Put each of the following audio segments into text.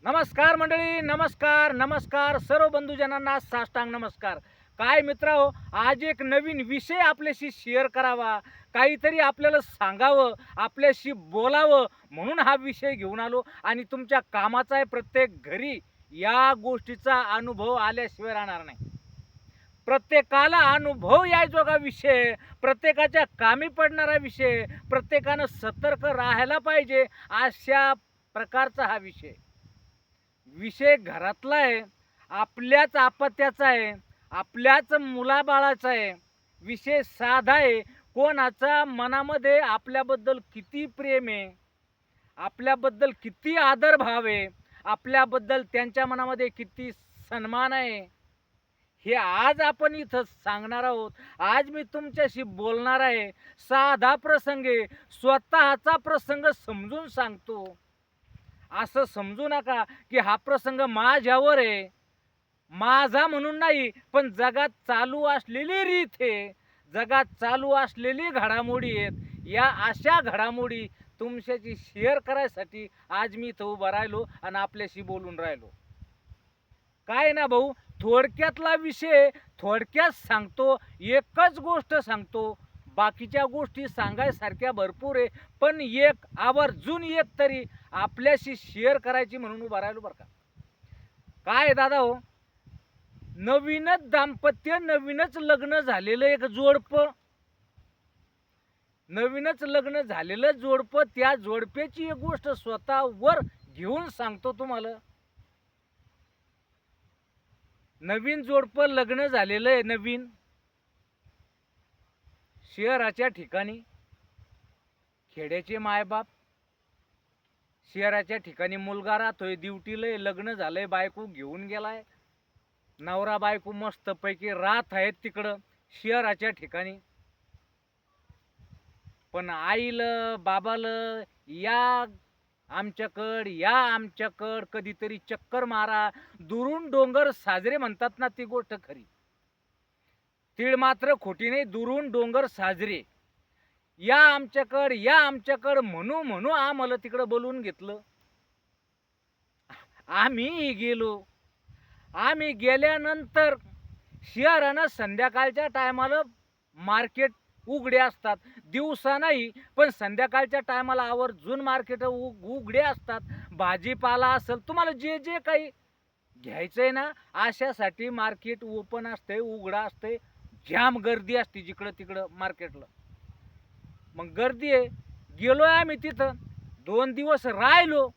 नमस्कार मंडळी, नमस्कार नमस्कार सर्व बंधुजनांना साष्टांग नमस्कार. काय मित्रांनो, आज एक नवीन विषय आपल्याशी शेअर करावा, काहीतरी आपल्याला सांगावं, आपल्याशी बोलावं म्हणून हा विषय घेऊन आलो. आणि तुमच्या कामाचा आहे, प्रत्येक घरी या गोष्टीचा अनुभव आल्याशिवाय राहणार नाही. प्रत्येकाला अनुभव यायजोगा विषय, प्रत्येकाच्या कामी पडणारा विषय, प्रत्येकानं सतर्क राहायला पाहिजे अशा प्रकारचा हा विषय. विषय घरातला आहे, आपल्याच आपत्याचा आहे, आपल्याच मुलाबाळाचा आहे. विषय साधा आहे. कोणाचा मनामध्ये आपल्याबद्दल किती प्रेम आहे, आपल्याबद्दल किती आदर भाव आहे, आपल्याबद्दल त्यांच्या मनामध्ये किती सन्मान आहे, हे आज आपण इथं सांगणार आहोत. आज मी तुमच्याशी बोलणार आहे. साधा प्रसंग आहे, स्वतःचा प्रसंग समजून सांगतो. असं समजू नका की हा प्रसंग माझ्यावर आहे, माझा म्हणून नाही, पण जगात चालू असलेली रीत आहे, जगात चालू असलेली घडामोडी आहेत. या अशा घडामोडी तुमच्याशी शेअर करायसाठी आज मी इथं उभा राहिलो आणि आपल्याशी बोलून राहिलो. काय ना भाऊ, थोडक्यातला विषय थोडक्यात सांगतो. एकच गोष्ट सांगतो, बाकीच्या गोष्टी सांगायसारख्या भरपूर आहे, पण एक आवर्जून एक तरी आपल्याशी शेअर करायची म्हणून उभा राहिलो बरं का. काय दादा हो, नवीनच दाम्पत्य, नवीनच लग्न झालेलं एक जोडपं, नवीनच लग्न झालेलं जोडपं, त्या जोडप्याची एक गोष्ट स्वतःवर घेऊन सांगतो तुम्हाला. नवीन जोडपं लग्न झालेलं आहे, नवीन शहराच्या ठिकाणी. खेड्याचे मायबाप, शहराच्या ठिकाणी मुलगा राहतोय, ड्युटीला लग्न झालंय, बायको घेऊन गेलाय. नवरा बायको मस्तपैकी राहत आहेत तिकडं शहराच्या ठिकाणी. पण आईला बाबाला या आमच्याकड कधीतरी चक्कर मारा. दुरून डोंगर साजरे म्हणतात ना, ती गोष्ट खरी. तीळ मात्र खोटी नाही. दुरून डोंगर साजरे, या आमच्याकड म्हणू म्हणू आम्हाला तिकडं बोलवून घेतलं. आम्ही गेलो. आम्ही गेल्यानंतर शहरानं संध्याकाळच्या टायमाला मार्केट उघडे असतात, दिवसा नाही, पण संध्याकाळच्या टायमाला आवर्जून मार्केट उघडे असतात. भाजीपाला असेल, तुम्हाला जे जे काही घ्यायचंय ना, अशासाठी मार्केट ओपन असते, उघडा असते. जाम गर्दी असते जिकडं तिकडं मार्केटला. मग गर्दी आहे. गेलोय आम्ही तिथं, 2 दिवस राहिलो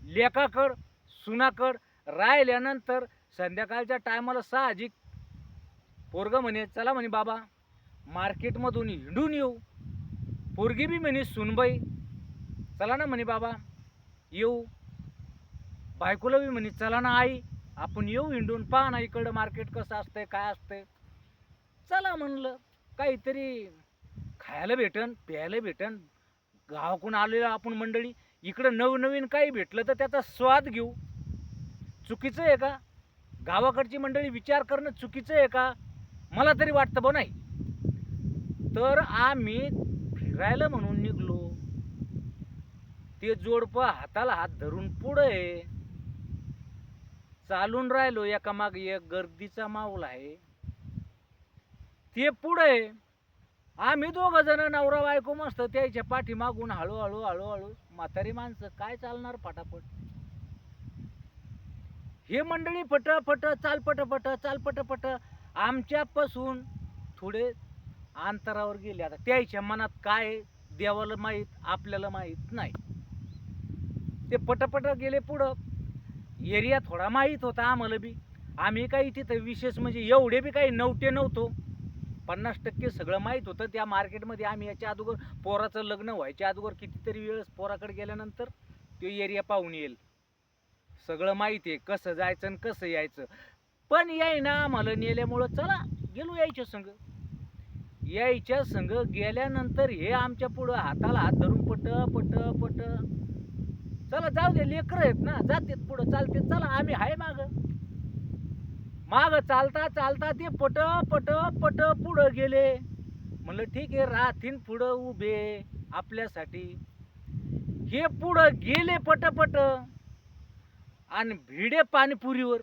लेकाकड सुनाकड. राहिल्यानंतर संध्याकाळच्या टायमाला साहजिक पोरग म्हणे, चला म्हणे बाबा मार्केटमधून हिंडून येऊ. पोरगी बी म्हणे, सुनबाई चला ना म्हणे बाबा येऊ. बायकोला बी म्हणे, चला ना आई आपण येऊ, हिंडून पहा ना इकडं मार्केट कसं असतंय, काय असतंय. चला म्हणलं, काहीतरी खायला भेटन, प्यायला भेटन. गावाकडून आलेलं आपण मंडळी, इकडं नवनवीन काही भेटलं तर त्याचा स्वाद घेऊ. चुकीचं आहे का? गावाकडची मंडळी विचार करणं चुकीचं आहे का? मला तरी वाटतं बा नाही. तर आम्ही फिरायला म्हणून निघलो. ते जोडपं हाताला हात धरून पुढे चालून राहिलो. एकामाग एक गर्दीचा माहोल आहे. ते पुढे, आम्ही 2 जण नवरा बायको मस्त त्याच्या पाठीमागून हळूहळू हळूहळू. म्हातारी माणसं काय चालणार फटाफट. हे मंडळी फटाफट चाल पटपट आमच्यापासून थोडे अंतरावर गेले. आता त्याच्या मनात काय देवाला माहीत, आपल्याला माहीत नाही. ते पटपट गेले पुढं. एरिया थोडा माहीत होता आम्हाला बी. आम्ही काही तिथं विशेष म्हणजे एवढे बी काही नवटे नव्हतो. 50% सगळं माहीत होतं त्या मार्केटमध्ये. आम्ही याच्या अगोदर पोराचं लग्न व्हायच्या अगोदर कितीतरी वेळेस पोराकडे गेल्यानंतर तो एरिया पाहून येईल. सगळं माहिती आहे, कसं जायचं आणि कसं यायचं. पण ना आम्हाला नेल्यामुळं चला गेलो यायच्या संघ गेल्यानंतर हे आमच्या पुढं हाताला हात धरून पट चला जाऊ दे, लेकरं आहेत ना, जातेत पुढं, चालते, चला आम्ही हाय माग चालता ते पट पुढं गेले. म्हणलं ठीक आहे, राहतीन पुढं उभे आपल्यासाठी. हे पुढं गेले पटपट. आणि भिडे पाणीपुरीवर.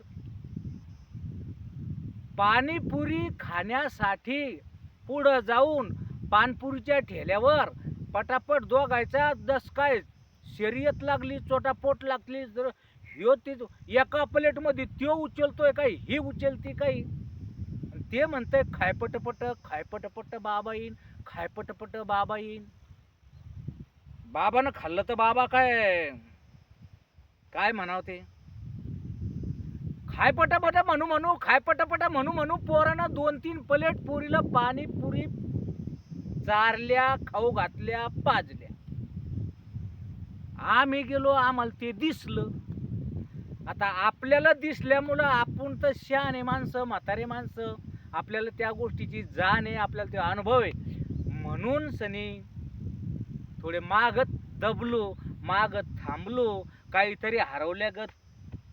पाणीपुरी खाण्यासाठी पुढं जाऊन पानपुरीच्या ठेल्यावर पटापट दोघायचा दस काय शर्यत लागली, चोटापोट लागली. जर ह्यो ती एका प्लेटमध्ये त्यो उचलतोय काही, ही उचलती काही. ते म्हणतंय खाय पटपट बाबा येईन, खाय पटपट बाबा येईन. बाबानं खाल्लं तर बाबा काय काय म्हणावं ते. खाय पटापट म्हणू खाय पटापट म्हणू पोरानं 2-3 प्लेट पुरीला पाणीपुरी चारल्या, खाऊ घातल्या, पाजल्या. आम्ही गेलो, आम्हाला ते दिसलं. आता आपल्याला दिसल्यामुळं आपण तर शहाणे माणसं, म्हातारे माणसं, आपल्याला त्या गोष्टीची जाण आहे, आपल्याला ते अनुभव आहे. म्हणून सनी थोडे मागत दबलो, मागत थांबलो, काहीतरी हरवल्यागत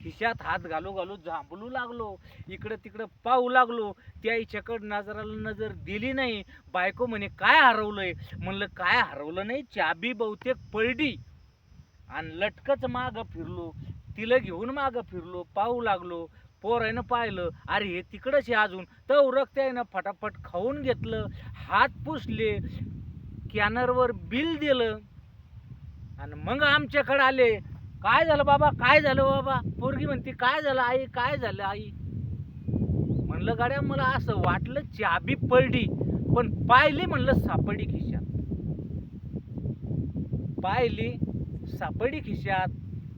खिशात हात घालू झांबलू लागलो, इकडं तिकडं पाहू लागलो. त्याच्याकडं नजराला नजर दिली नाही. बायको म्हणे काय हरवलंय? म्हणलं काय हरवलं नाही, चाबी बहुतेक पडली. आणि लटकच मागं फिरलो, तिला घेऊन मागं फिरलो, पाहू लागलो. पोरानं पाहिलं, अरे हे तिकडंच आहे अजून. तर उरकत्यानं फटाफट खाऊन घेतलं, हात पुसले, कॅनरवर बिल दिलं आणि मग आमच्याकडे आले. काय झालं बाबा, काय झालं बाबा? पोरगी म्हणते काय झालं आई, काय झालं आई? म्हणलं गाड्या मला असं वाटलं चाबी पडली, पण पाहिली म्हणलं सापडी खिशात. पाहिली सापडी खिशात.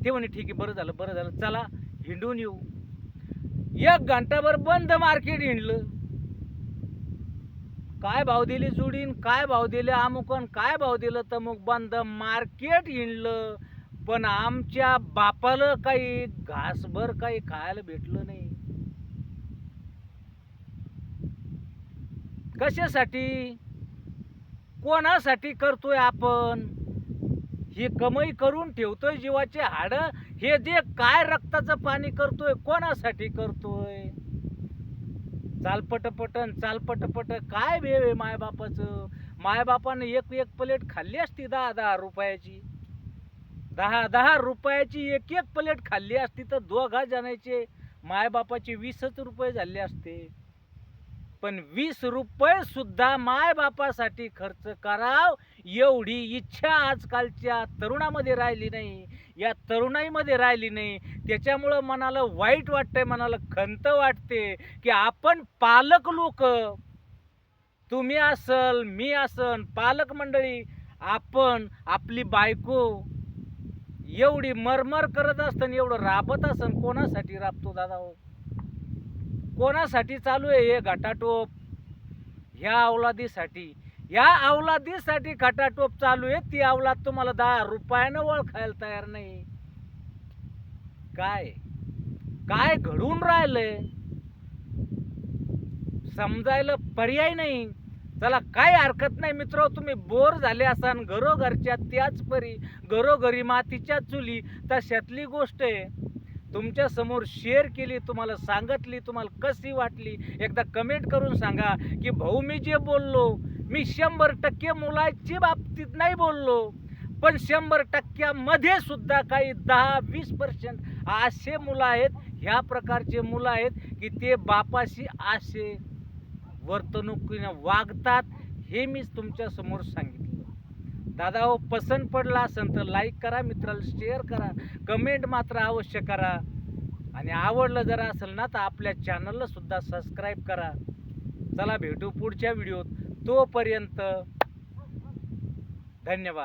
ते म्हणे ठीक आहे, बरं झालं चला हिंडून येऊ. 1 घंटाभर बंद मार्केट हिंडलं. काय भाव दिली जुडीन, काय भाव दिले अमुकन, काय भाव दिलं तमुक, बंद मार्केट हिंडलं. पण आमच्या बापाला काही घासभर काही खायला भेटलं नाही. कशासाठी, कोणासाठी करतोय आपण? ही कमाई करून ठेवतोय जीवाचे हाड, हे जे काय रक्ताचं पाणी करतोय कोणासाठी करतोय? चालपटपट काय भेव आहे मायबापाचं? मायबापानं एक प्लेट खाल्ली असती 10-10 रुपयाची, 10-10 रुपयाची एक प्लेट खाल्ली असती तर दोघा जणांचे मायबापाचे 20 रुपये झाले असते. पण 20 रुपये सुद्धा मायबापासाठी खर्च कराव एवढी इच्छा आजकालच्या तरुणामध्ये राहिली नाही, या तरुणाईमध्ये राहिली नाही. त्याच्यामुळं मनाला वाईट वाटतंय, मनाला खंत वाटते की आपण पालक लोक, तुम्ही असल मी असन पालक मंडळी, आपण आपली बायको एवढी मरमर करत असताना एवढं राबत असन, कोणासाठी राबतो दादा हो? कोणासाठी चालू आहे हे घटाटोप? ह्या अवलादीसाठी, ह्या अवलादीसाठी घटाटोप चालू आहे. ती अवलाद तुम्हाला 10 रुपयानं ओळखायला तयार नाही. काय काय घडून राहिलंय समजायला पर्याय नाही. चला काही हरकत नाही मित्र, तुम्ही बोर झाले असाल घरोघरच्या त्याच परी, घरोघरी मातीच्या चुली, तशातली गोष्ट आहे. तुमच्या समोर शेअर केली, तुम्हाला सांगितली, तुम्हाला कशी वाटली एकदा कमेंट करून सांगा. की भाऊ मी जे बोललो, मी 100% मुलाची बाबतीत नाही बोललो, पण 100%मध्ये सुद्धा काही 10-20% असे मुलं आहेत, ह्या प्रकारचे मुलं आहेत की ते बापाशी असे वर्तणुकीनं वागतात. हे मी तुमच्या समोर सांगितलं. दादा हो, पसंत पडला असेल तर लाईक करा, मित्राला शेअर करा, कमेंट मात्र अवश्य करा. आणि आवडलं जर असेल ना तर आपल्या चॅनलला सुद्धा सबस्क्राईब करा. चला भेटू पुढच्या व्हिडिओत, तोपर्यंत धन्यवाद.